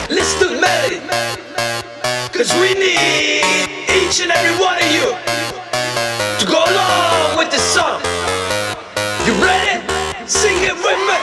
listen to the melody. Cause we need each and every one of you to go along with this song. You ready? Sing it with me.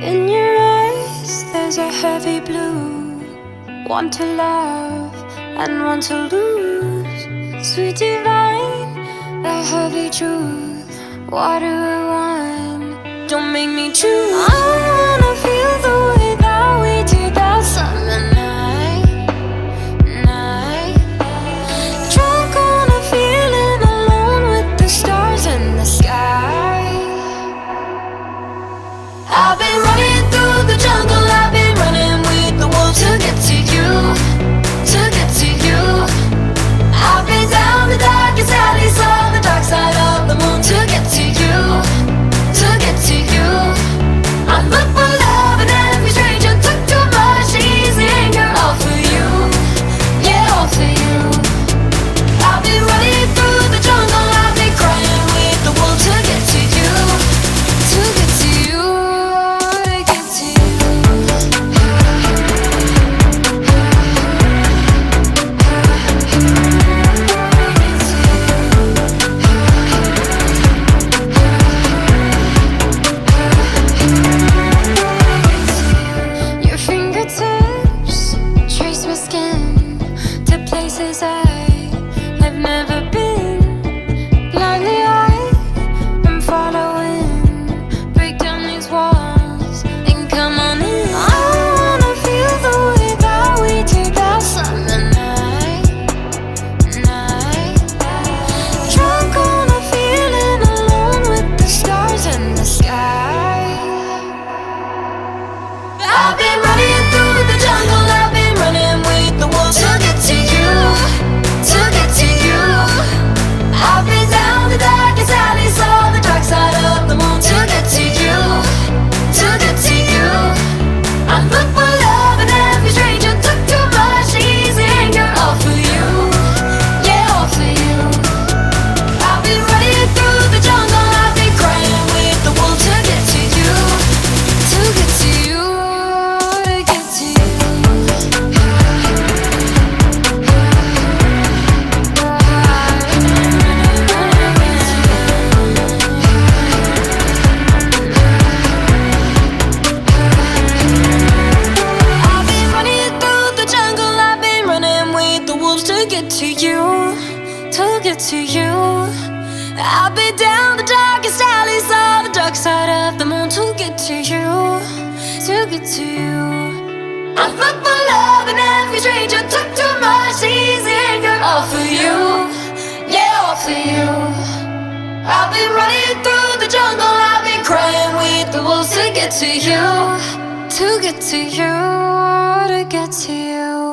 In your eyes there's a heavy blue, one to love and one to lose. Sweet divine, the heavy truth, water or wine, don't make me choose. I wanna feel the way that we did that summer night. Drunk on a feeling, alone with the stars in the sky. I've been running through the jungle, I've been running with the wolves to get to you, to get to you. I've been down the darkest alleys, on the dark side of the moon to get to you, to get to you. I'm looking get to you. I put my love in every stranger, took too much easy anger. All for you, yeah, all for you. I've been running through the jungle, I've been crying with the wolves to get to you. To get to you, to get to you.